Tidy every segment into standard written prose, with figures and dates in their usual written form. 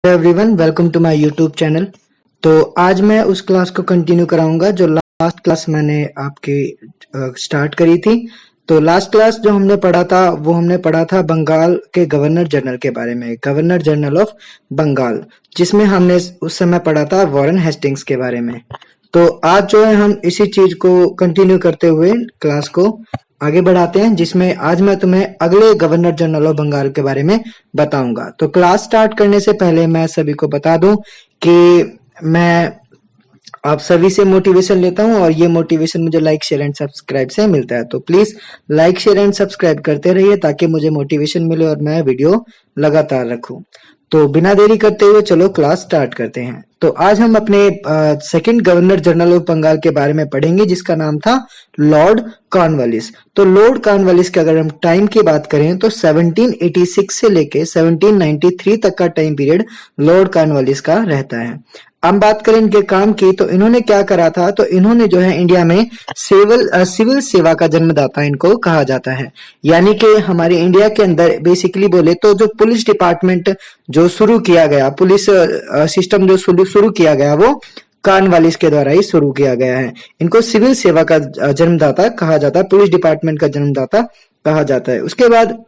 Everyone, welcome to my YouTube channel. तो आज मैं उस क्लास को कंटिन्यू कराऊंगा जो लास्ट क्लास मैंने आपके स्टार्ट करी थी। तो लास्ट क्लास जो हमने पढ़ा था वो हमने पढ़ा था बंगाल के गवर्नर जनरल के बारे में, गवर्नर जनरल ऑफ बंगाल, जिसमें हमने उस समय पढ़ा था वॉरेन हेस्टिंग्स के बारे में। तो आज जो है हम इसी चीज को कंटिन्यू करते हुए क्लास को आगे बढ़ाते हैं, जिसमें आज मैं तुम्हें अगले गवर्नर जनरल ऑफ बंगाल के बारे में बताऊंगा। तो क्लास स्टार्ट करने से पहले मैं सभी को बता दूं कि मैं आप सभी से मोटिवेशन लेता हूं और ये मोटिवेशन मुझे लाइक शेयर एंड सब्सक्राइब से मिलता है। तो please like share and subscribe करते रहिए ताकि मुझे मोटिवेशन मिले और मैं वीडियो लगातार रखूं। तो बिना देरी करते हुए चलो क्लास स्टार्ट करते हैं। तो आज हम अपने second governor general of Bengal के बारे में पढ़ेंगे, जिसका नाम था लॉर्ड कॉर्नवालिस। तो लॉर्ड कॉर्नवालिस के अगर हम टाइम की बात करें तो 1786 से लेके 1793 तक का टाइम पीरियड लॉर्ड कॉर्नवालिस का रहता है। हम बात करें इनके काम की, तो इन्होंने क्या करा था, तो इन्होंने जो है इंडिया में सिविल सेवा का जन्मदाता इनको कहा जाता है। यानी कि हमारे इंडिया के अंदर बेसिकली बोले तो जो पुलिस डिपार्टमेंट जो शुरू किया गया, पुलिस सिस्टम जो शुरू किया गया, वो कॉर्नवालिस के द्वारा ही शुरू किया गया है। इनको सिविल सेवा का जन्मदाता कहा जाता है, पुलिस डिपार्टमेंट का जन्मदाता कहा जाता है। उसके बाद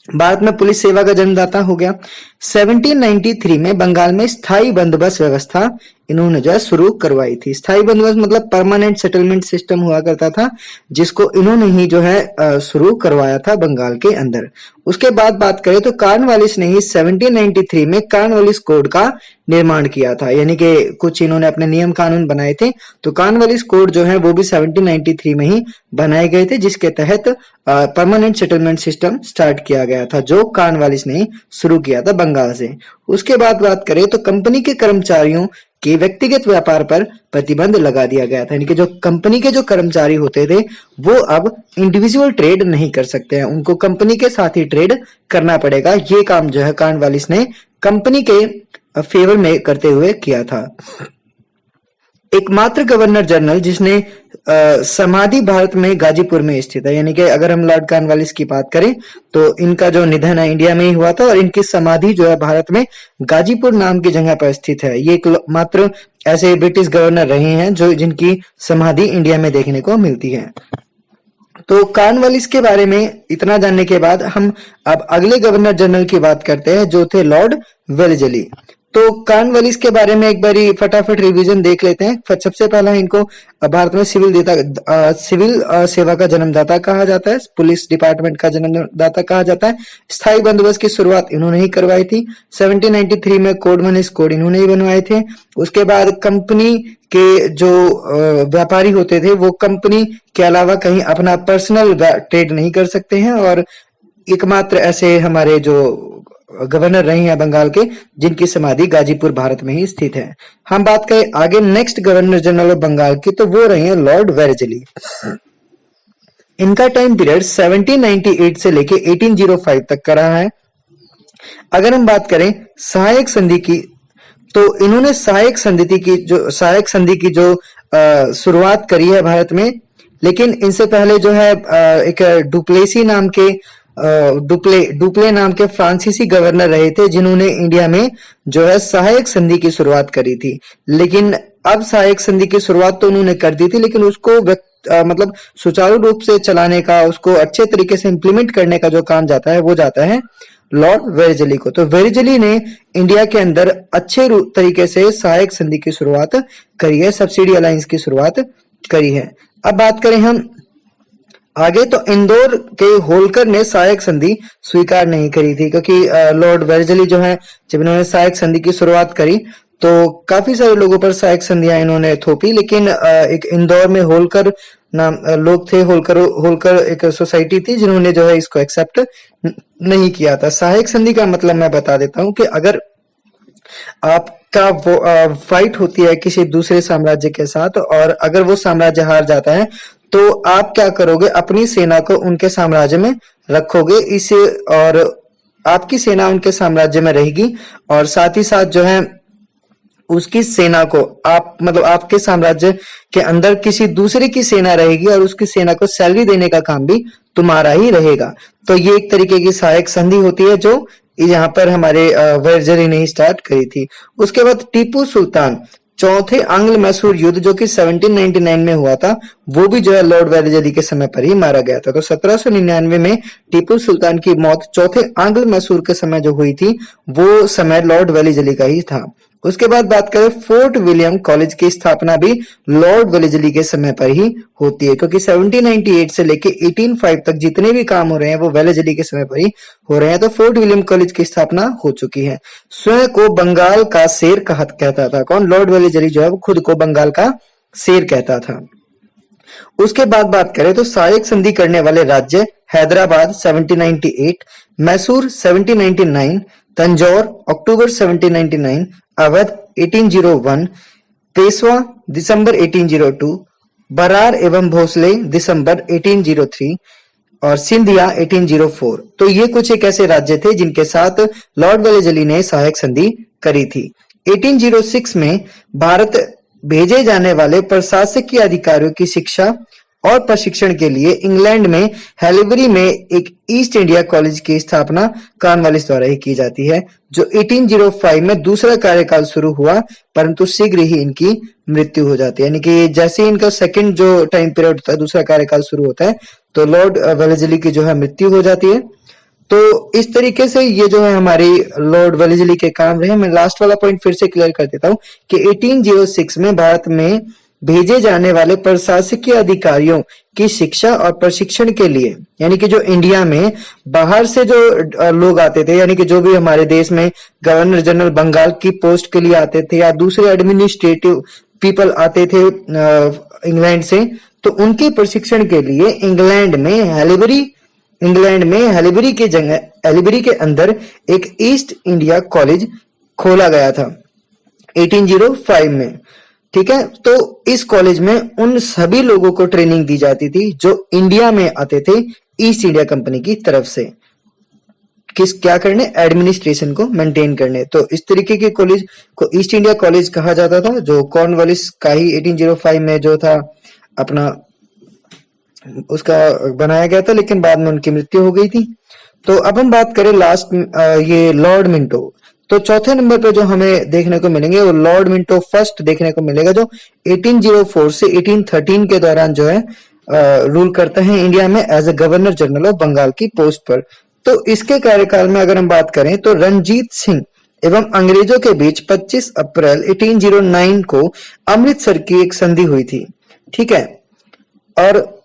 भारत में पुलिस सेवा का जन्मदाता हो गया। 1793 में बंगाल में स्थायी बंदोबस्त व्यवस्था इन्होंने जो है शुरू करवाई थी। स्थायी बंदोबस्त मतलब परमानेंट सेटलमेंट सिस्टम हुआ करता था, जिसको इन्होंने ही जो है शुरू करवाया था बंगाल के अंदर। उसके बाद बात करें तो कॉर्नवालिस ने ही 1793 में कॉर्नवालिस कोड का निर्माण किया था, यानी कि कुछ इन्होंने अपने नियम कानून बनाए थे। तो कॉर्नवालिस कोड जो है वो भी 1793 में ही बनाए गए थे, जिसके तहत परमानेंट सेटलमेंट सिस्टम स्टार्ट किया गया था, जो कॉर्नवालिस ने शुरू किया था बंगाल से। उसके बाद बात करें तो कंपनी के कर्मचारियों के व्यक्तिगत व्यापार पर प्रतिबंध लगा दिया गया था, यानी कि जो कंपनी के जो कर्मचारी होते थे वो अब इंडिविजुअल ट्रेड नहीं कर सकते हैं, उनको कंपनी के साथ ही ट्रेड करना पड़ेगा। ये काम जो है कॉर्नवालिस ने कंपनी के फेवर में करते हुए किया था। एकमात्र गवर्नर जनरल जिसने समाधि भारत में गाजीपुर में स्थित है, यानी कि अगर हम लॉर्ड कॉर्नवालिस की बात करें तो इनका जो निधन है इंडिया में ही हुआ था और इनकी समाधि जो है भारत में गाजीपुर नाम की जगह पर स्थित है। ये मात्र ऐसे ब्रिटिश गवर्नर रहे हैं जो जिनकी समाधि इंडिया में देखने को मिलती है। तो कॉर्नवालिस के बारे में इतना जानने के बाद हम अब अगले गवर्नर जनरल की बात करते हैं, जो थे लॉर्ड वेलेस्ली। तो कॉर्नवालिस के बारे में एक बारी फटाफट रिवीजन देख लेते हैं। सबसे पहला इनको भारत में सिविल सेवा का जन्मदाता कहा जाता है, पुलिस डिपार्टमेंट का जन्मदाता कहा जाता है। स्थायी बंदोबस्त की शुरुआत इन्होंने ही करवाई थी। 1793 में कोड मनीष कोड इन्होंने ही बनवाए थे। उसके बाद कंपनी के जो व्यापारी होते थे वो कंपनी के अलावा कहीं अपना पर्सनल ट्रेड नहीं कर सकते हैं, और एकमात्र ऐसे हमारे जो गवर्नर रहे हैं बंगाल के जिनकी समाधि गाजीपुर भारत में ही स्थित है। हम बात करें आगे next governor general of Bengal की, तो वो रहे हैं लॉर्ड वेलेस्ली। इनका टाइम पीरियड 1798 से लेके 1805 तक का रहा है। अगर हम बात करें सहायक संधि की, तो इन्होंने सहायक संधि की जो शुरुआत करी है भारत में, लेकिन इनसे पहले जो है एक डुप्लेसी नाम के डुप्ले नाम के फ्रांसीसी गवर्नर रहे थे, जिन्होंने इंडिया में जो है सहायक संधि की शुरुआत करी थी। लेकिन अब सहायक संधि की शुरुआत तो उन्होंने कर दी थी, लेकिन उसको मतलब सुचारू रूप से चलाने का, उसको अच्छे तरीके से इंप्लीमेंट करने का जो काम जाता है वो जाता है लॉर्ड वेलेस्ली को। तो वेलेस्ली ने इंडिया के अंदर अच्छे तरीके से सहायक संधि की शुरुआत करी है, सब्सिडी अलायंस की शुरुआत करी है। अब बात करें हम आगे, तो इंदौर के होलकर ने सहायक संधि स्वीकार नहीं करी थी, क्योंकि लॉर्ड वेलेस्ली जो है जब इन्होंने सहायक संधि की शुरुआत करी तो काफी सारे लोगों पर सहायक संधियां इन्होंने थोपी, लेकिन एक इंदौर में होलकर नाम लोग थे, होलकर एक सोसाइटी थी जिन्होंने जो है इसको एक्सेप्ट नहीं किया था। सहायक संधि का मतलब मैं बता देता हूं कि अगर आपका वो फाइट होती है किसी दूसरे साम्राज्य के साथ और अगर वो साम्राज्य हार जाता है तो आप क्या करोगे, अपनी सेना को उनके साम्राज्य में रखोगे, इसे और आपकी सेना उनके साम्राज्य में रहेगी, और साथ ही साथ जो है उसकी सेना को आप मतलब आपके साम्राज्य के अंदर किसी दूसरे की सेना रहेगी और उसकी सेना को सैलरी देने का काम भी तुम्हारा ही रहेगा। तो ये एक तरीके की सहायक संधि होती है जो यहाँ पर हमारे वर्जरी ने स्टार्ट करी थी। उसके बाद टीपू सुल्तान चौथे आंग्ल मैसूर युद्ध जो कि 1799 में हुआ था, वो भी जो है लॉर्ड वेलेजली के समय पर ही मारा गया था। तो 1799 में टीपू सुल्तान की मौत चौथे आंग्ल मैसूर के समय जो हुई थी, वो समय लॉर्ड वेलेजली का ही था। उसके बाद बात करें फोर्ट विलियम कॉलेज की स्थापना भी लॉर्ड वेलेजली के समय पर ही होती है, क्योंकि 1798 से लेके 1805 तक जितने भी काम हो रहे हैं वो वेलेजली के समय पर ही हो रहे हैं। तो फोर्ट विलियम कॉलेज की स्थापना हो चुकी है। स्वयं को बंगाल का शेर कहता था कौन? लॉर्ड वेलेजली जो है वो खुद को बंगाल का शेर कहता था। उसके बाद बात करें तो सहायक संधि करने वाले राज्य हैदराबाद 1798, मैसूर 1799, तंजौर अक्टूबर 1799, अवध 1801, पेशवा दिसंबर 1802, बरार एवं भोसले दिसंबर 1803 और सिंधिया 1804। तो ये कुछ एक ऐसे राज्य थे जिनके साथ लॉर्ड वेलेजली ने सहायक संधि करी थी। 1806 में भारत भेजे जाने वाले प्रशासकीय अधिकारियों की शिक्षा और प्रशिक्षण के लिए इंग्लैंड में हैलीबरी में एक ईस्ट इंडिया कॉलेज की स्थापना कॉर्नवालिस द्वारा ही की जाती है, जो 1805 में दूसरा कार्यकाल शुरू हुआ, परंतु शीघ्र ही इनकी मृत्यु हो जाती है। यानी कि जैसे ही इनका सेकंड जो टाइम पीरियड होता है, दूसरा कार्यकाल शुरू होता है, तो लॉर्ड वेलेजली की जो है मृत्यु हो जाती है। तो इस तरीके से ये जो है हमारी लॉर्ड वेलेजली के काम रहे। मैं लास्ट वाला पॉइंट फिर से क्लियर कर देता हूं कि 1806 में भारत में भेजे जाने वाले प्रशासकीय अधिकारियों की शिक्षा और प्रशिक्षण के लिए, यानी कि जो इंडिया में बाहर से जो लोग आते थे, यानी कि जो भी हमारे देश में गवर्नर जनरल बंगाल की पोस्ट के लिए आते थे या दूसरे एडमिनिस्ट्रेटिव पीपल आते थे इंग्लैंड से, तो उनके प्रशिक्षण के लिए इंग्लैंड में हैलीबरी के अंदर एक ईस्ट इंडिया कॉलेज खोला गया था 1805 में। ठीक है, तो इस कॉलेज में उन सभी लोगों को ट्रेनिंग दी जाती थी जो इंडिया में आते थे ईस्ट इंडिया कंपनी की तरफ से, क्या करने? एडमिनिस्ट्रेशन को मेंटेन करने। तो इस तरीके के कॉलेज को ईस्ट इंडिया कॉलेज कहा जाता था, जो कॉर्नवालिस का ही 1805 में जो था अपना उसका बनाया गया था, लेकिन बाद में उनकी मृत्यु हो गई थी। तो अब हम बात करें लास्ट ये लॉर्ड मिंटो। तो चौथे नंबर पे जो हमें देखने को मिलेंगे वो लॉर्ड मिंटो फर्स्ट देखने को मिलेगा, जो 1804 से 1813 के दौरान जो है रूल करते हैं इंडिया में as a governor general of Bengal की पोस्ट पर। तो इसके कार्यकाल में अगर हम बात करें तो रणजीत सिंह एवं अंग्रेजों के बीच 25 अप्रैल 1809 को अमृतसर की एक संधि हुई थी। ठीक है, और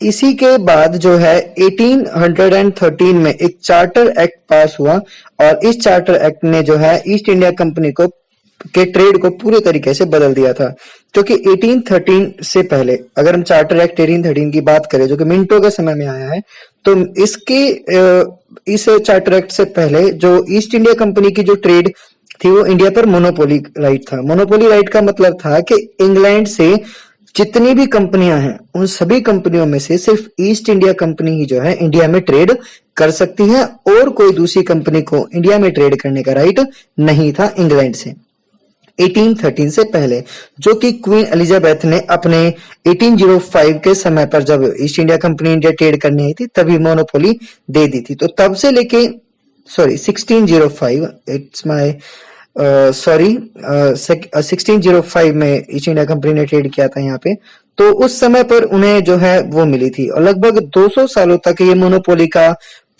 इसी के बाद जो है 1813 में एक चार्टर एक्ट पास हुआ, और इस चार्टर एक्ट ने जो है ईस्ट इंडिया कंपनी को के ट्रेड को पूरे तरीके से बदल दिया था। क्योंकि 1813 से पहले अगर हम चार्टर एक्ट 1813 की बात करें जो कि मिंटो के समय में आया है, तो इस चार्टर एक्ट से पहले जो ईस्ट इंडिया कंपनी की जो ट्रेड थी वो इंडिया पर मोनोपोली राइट था। मोनोपोली राइट का मतलब था कि इंग्लैंड से जितनी भी कंपनियां हैं उन सभी कंपनियों में से सिर्फ ईस्ट इंडिया कंपनी ही जो है इंडिया में ट्रेड कर सकती है, और कोई दूसरी कंपनी को इंडिया में ट्रेड करने का राइट नहीं था इंग्लैंड से 1813 से पहले, जो कि क्वीन एलिजाबेथ ने अपने 1805 के समय पर जब east India company India trade करनी आई थी तभी मोनोपोली दे दी थी। तो तब से लेके 1605 इट्स माय 1605 में ईस्ट इंडिया कंपनी ने ट्रेड किया था यहाँ पे, तो उस समय पर उन्हें जो है वो मिली थी, और लगभग 200 सालों तक ये मोनोपोली का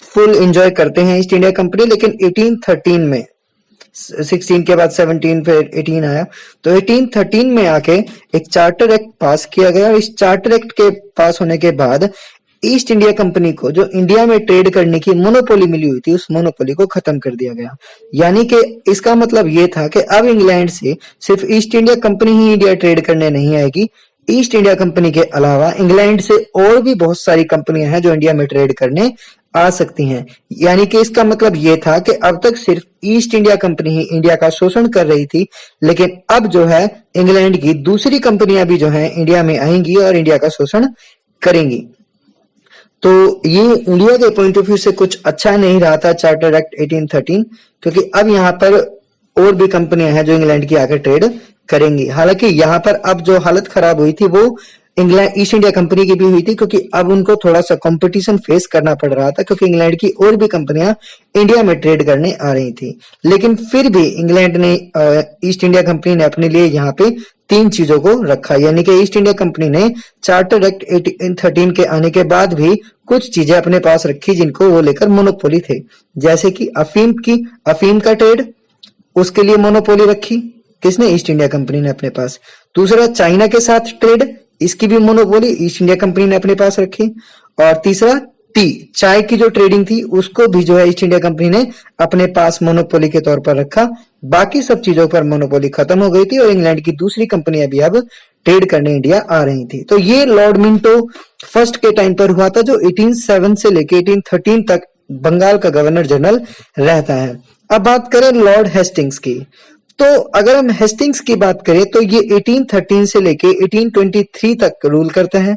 फुल एंजॉय करते हैं ईस्ट इंडिया कंपनी। लेकिन 1813 में 16 के बाद 17 फिर 18 आया, तो 1813 में आके एक चार्टर एक्ट पास किया गया, और इस चार्टर एक्ट के पास होने के बाद ईस्ट इंडिया कंपनी को जो इंडिया में ट्रेड करने की मोनोपोली मिली हुई थी उस मोनोपोली को खत्म कर दिया गया। यानी कि इसका मतलब ये था कि अब इंग्लैंड से सिर्फ ईस्ट इंडिया कंपनी ही इंडिया ट्रेड करने नहीं आएगी, ईस्ट इंडिया कंपनी के अलावा इंग्लैंड से और भी बहुत सारी कंपनियां हैं जो इंडिया में ट्रेड करने आ सकती हैं। यानी कि इसका मतलब ये था कि अब तक सिर्फ ईस्ट इंडिया कंपनी ही इंडिया का शोषण कर रही थी, लेकिन अब जो है इंग्लैंड की दूसरी कंपनियां भी जो है इंडिया में आएंगी और इंडिया का शोषण करेंगी। तो ये इंडिया के पॉइंट ऑफ व्यू से कुछ अच्छा नहीं रहा था चार्टर एक्ट 1813, क्योंकि अब यहाँ पर और भी कंपनियां हैं जो इंग्लैंड की आकर ट्रेड करेंगी। हालांकि यहाँ पर अब जो हालत खराब हुई थी वो इंग्लैंड ईस्ट इंडिया कंपनी की भी हुई थी, क्योंकि अब उनको थोड़ा सा कंपटीशन फेस करना पड़ रहा था, क्योंकि इंग्लैंड की और भी कंपनियां इंडिया में ट्रेड करने आ रही थी। लेकिन फिर भी इंग्लैंड ने ईस्ट इंडिया कंपनी ने अपने लिए यहाँ पे तीन चीजों को रखा, यानी कि ईस्ट इंडिया कंपनी ने चार्टर एक्ट 1813 के आने के बाद भी कुछ चीजें अपने पास रखी जिनको वो लेकर मोनोपोली थे। जैसे कि अफीम का ट्रेड, उसके लिए मोनोपोली रखी किसने? ईस्ट इंडिया कंपनी ने अपने पास। दूसरा, चाइना के साथ ट्रेड, इसकी भी मोनोपोली ईस्ट इंडिया कंपनी ने अपने पास रखी। और तीसरा, चाय की जो ट्रेडिंग थी उसको भी जो है ईस्ट इंडिया कंपनी ने अपने पास मोनोपोली के तौर पर रखा। बाकी सब चीजों पर मोनोपोली खत्म हो गई थी और इंग्लैंड की दूसरी कंपनियां भी अब ट्रेड करने इंडिया आ रही थी। तो ये लॉर्ड मिंटो फर्स्ट के टाइम पर हुआ था, जो 1807 से लेके 1813 तक बंगाल का गवर्नर जनरल रहता है। अब बात करें लॉर्ड हेस्टिंग्स की, तो अगर हम हेस्टिंग्स की बात करें तो ये 1813 से लेके 1823 तक रूल करते हैं।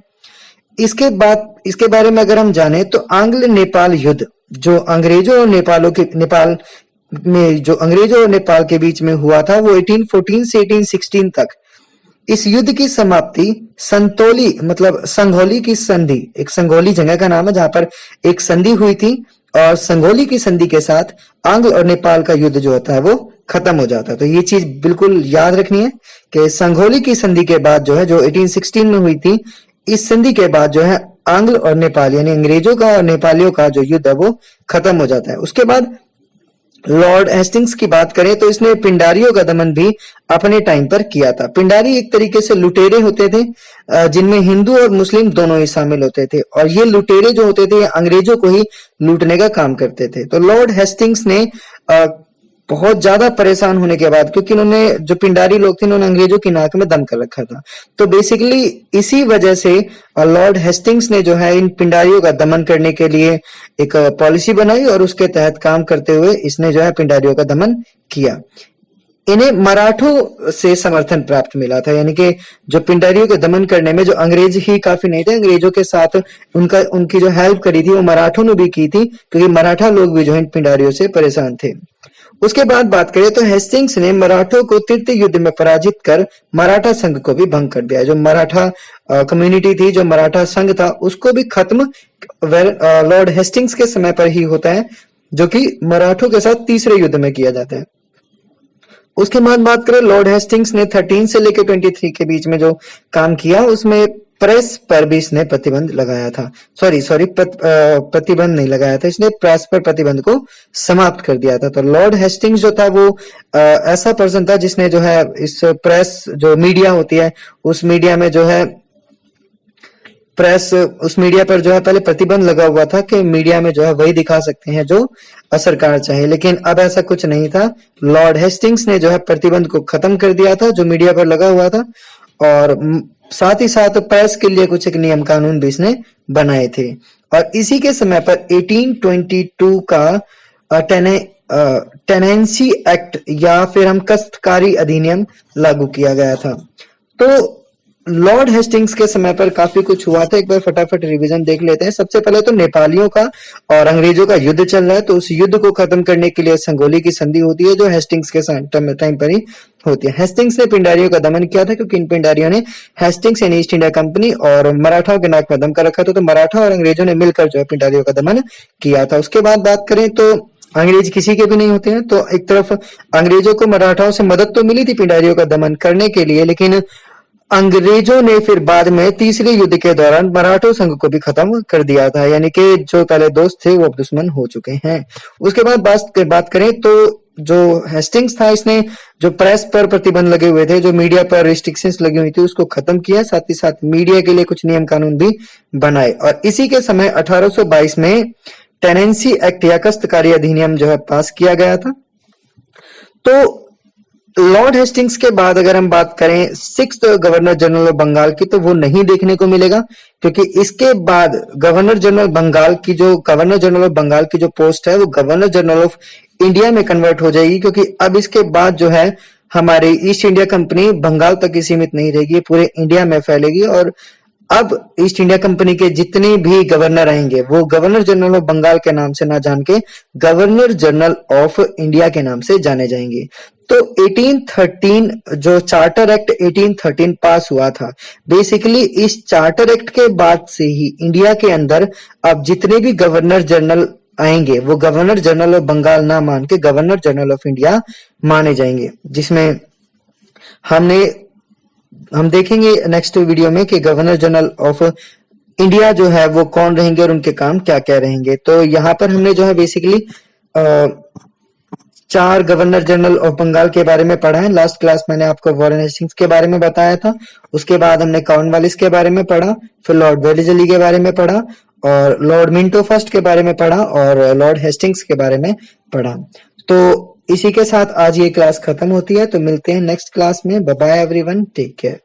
इसके बाद इसके बारे में अगर हम जाने तो आंग्ल नेपाल युद्ध, जो अंग्रेजों और नेपाल में जो अंग्रेजों और नेपाल के बीच में हुआ था, वो 1814 से 1816 तक। इस युद्ध की समाप्ति संतोली मतलब संघौली की संधि, एक संघौली जगह का नाम है जहां पर एक संधि हुई थी, और संघौली की संधि के साथ आंग्ल और नेपाल का युद्ध जो होता है वो खत्म हो जाता है। तो ये चीज बिल्कुल याद रखनी है कि संघौली की संधि के बाद जो है, जो 1816 में हुई थी, इस संधि के बाद जो है आंग्ल और नेपाल यानी अंग्रेजों का और नेपालियों का जो युद्ध है वो खत्म हो जाता है। उसके बाद लॉर्ड हेस्टिंग्स की बात करें तो इसने पिंडारियों का दमन भी अपने टाइम पर किया था। पिंडारी एक तरीके से लुटेरे होते थे, जिनमें हिंदू और मुस्लिम दोनों ही शामिल होते थे, और ये लुटेरे जो होते थे अंग्रेजों को ही लूटने का काम करते थे। तो लॉर्ड हेस्टिंग्स ने बहुत ज्यादा परेशान होने के बाद, क्योंकि उन्होंने जो पिंडारी लोग थे उन्होंने अंग्रेजों की नाक में दम कर रखा था, तो बेसिकली इसी वजह से लॉर्ड हेस्टिंग्स ने जो है इन पिंडारियों का दमन करने के लिए एक पॉलिसी बनाई, और उसके तहत काम करते हुए इसने जो है पिंडारियों का दमन किया। इन्हें मराठों से समर्थन प्राप्त मिला था, यानी कि जो पिंडारियों के दमन करने में जो अंग्रेज ही काफी नहीं थे, अंग्रेजों के साथ उनकी जो हेल्प करी थी वो मराठों ने भी की थी, क्योंकि मराठा लोग भी जो है पिंडारियों से परेशान थे। उसके बाद बात करें तो हेस्टिंग्स ने मराठों को तृतीय युद्ध में पराजित कर मराठा संघ को भी भंग कर दिया। जो मराठा कम्युनिटी थी, जो मराठा संघ था, उसको भी खत्म लॉर्ड हेस्टिंग्स के समय पर ही होता है, जो कि मराठों के साथ तीसरे युद्ध में किया जाता है। उसके बाद बात करें लॉर्ड हेस्टिंग्स ने 13 से लेकर 23 के बीच में जो काम किया, उसमें प्रेस पर भी इसने प्रतिबंध लगाया था। प्रतिबंध नहीं लगाया था, इसने प्रेस पर प्रतिबंध को समाप्त कर दिया था। तो लॉर्ड हेस्टिंग्स जो था वो ऐसा पर्सन था जिसने जो है इस प्रेस जो मीडिया होती है, उस मीडिया में जो है उस मीडिया पर जो है पहले प्रतिबंध लगा हुआ था कि मीडिया में जो है वही दिखा सकते हैं जो सरकार चाहे, लेकिन अब ऐसा कुछ नहीं था। लॉर्ड हेस्टिंग्स ने जो है प्रतिबंध को खत्म कर दिया था जो मीडिया पर लगा हुआ था, और साथ ही साथ प्रेस के लिए कुछ एक नियम कानून भी इसने बनाए थे। और इसी के समय पर 1822 का टेनेंसी एक्ट या फिर हम कस्तकारी अधिनियम लागू किया गया था। तो लॉर्ड हेस्टिंग्स के समय पर काफी कुछ हुआ था, एक बार फटाफट रिवीजन देख लेते हैं। सबसे पहले तो नेपालियों का और अंग्रेजों का युद्ध चल रहा है, तो उस युद्ध को खत्म करने के लिए संगोली की संधि होती है, जो हेस्टिंग्स के टाइम पर ही होती है। हेस्टिंग्स ने पिंडारियों का दमन किया था, क्योंकि इन पिंडारियों ने हेस्टिंग्स यानी ईस्ट इंडिया कंपनी और मराठाओं के नाक में दम कर रखा था, तो मराठा और अंग्रेजों ने मिलकर जो है पिंडारियों का दमन किया था। उसके बाद बात करें तो अंग्रेज किसी के भी नहीं होते हैं, तो एक तरफ अंग्रेजों को मराठाओं से मदद तो मिली थी पिंडारियों का दमन करने के लिए, लेकिन अंग्रेजों ने फिर बाद में तीसरे युद्ध के दौरान मराठा संघ को भी खत्म कर दिया था, यानी कि जो पहले दोस्त थे वो अब दुश्मन हो चुके हैं। उसके बाद बात करें तो जो हेस्टिंग्स था, इसने जो प्रेस पर प्रतिबंध लगे हुए थे, जो मीडिया पर रिस्ट्रिक्शंस लगी हुई थी, उसको खत्म किया। साथ ही साथ मीडिया के लिए कुछ नियम कानून भी बनाए, और इसी के समय 1822 में टेनेंसी एक्ट या कस्तकारी अधिनियम जो है पास किया गया था। तो लॉर्ड हेस्टिंग्स के बाद अगर हम बात करें sixth governor general of Bengal की, तो वो नहीं देखने को मिलेगा, क्योंकि इसके बाद गवर्नर जनरल बंगाल की जो पोस्ट है वो गवर्नर जनरल ऑफ इंडिया में कन्वर्ट हो जाएगी, क्योंकि अब इसके बाद जो है हमारी ईस्ट इंडिया कंपनी बंगाल तक ही सीमित नहीं रहेगी, पूरे इंडिया में फैलेगी। और अब ईस्ट इंडिया कंपनी के जितने भी गवर्नर आएंगे वो गवर्नर जनरल ऑफ बंगाल के नाम से ना जान के गवर्नर जनरल ऑफ इंडिया के नाम से जाने जाएंगे। तो 1813 जो चार्टर एक्ट 1813 पास हुआ था, बेसिकली इस चार्टर एक्ट के बाद से ही इंडिया के अंदर अब जितने भी गवर्नर जनरल आएंगे वो गवर्नर जनरल ऑफ बंगाल ना मान के गवर्नर जनरल ऑफ इंडिया माने जाएंगे, जिसमें हम देखेंगे नेक्स्ट वीडियो में कि गवर्नर जनरल ऑफ इंडिया जो है वो कौन रहेंगे और उनके काम क्या क्या रहेंगे। तो यहाँ पर हमने जो है basically 4 governor general of Bengal के बारे में पढ़ा है। लास्ट क्लास मैंने आपको वॉरेन हेस्टिंग्स के बारे में बताया था, उसके बाद हमने कॉर्नवालिस के बारे में पढ़ा, फिर लॉर्ड वेलेस्ली के बारे में पढ़ा और लॉर्ड मिंटो फर्स्ट के बारे में पढ़ा और लॉर्ड हेस्टिंग्स के बारे में पढ़ा। तो इसी के साथ आज ये क्लास खत्म होती है, तो मिलते हैं नेक्स्ट क्लास में। Bye bye everyone, take care.